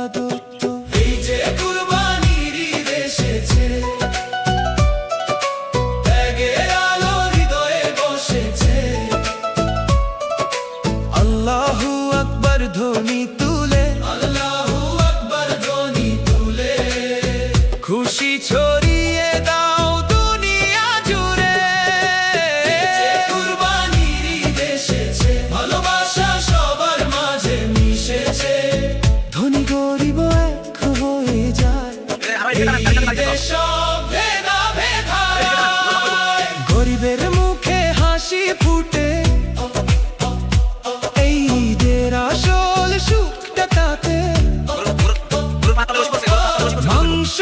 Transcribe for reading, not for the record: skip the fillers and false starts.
এই যে কুরবানির ঈদ এসেছে, ত্যাগের আলো হৃদয়ে বসেছে। আল্লাহু আকবার ধ্বনি তুলে, আল্লাহু আকবার ধ্বনি তুলে, খুশি ছড়িয়ে দাও দুনিয়া জুড়ে। এই যে কুরবানির ঈদ এসেছে, ভালোবাসা সবার মাঝে মিশেছে। ধনী গরিব এক হয়ে যায়, ঈদে সব ভেদাভেদ হারায়। গরিবের মুখে হাসি ফুটে, এই ঈদের আসল সুখটা তাতে। মাংস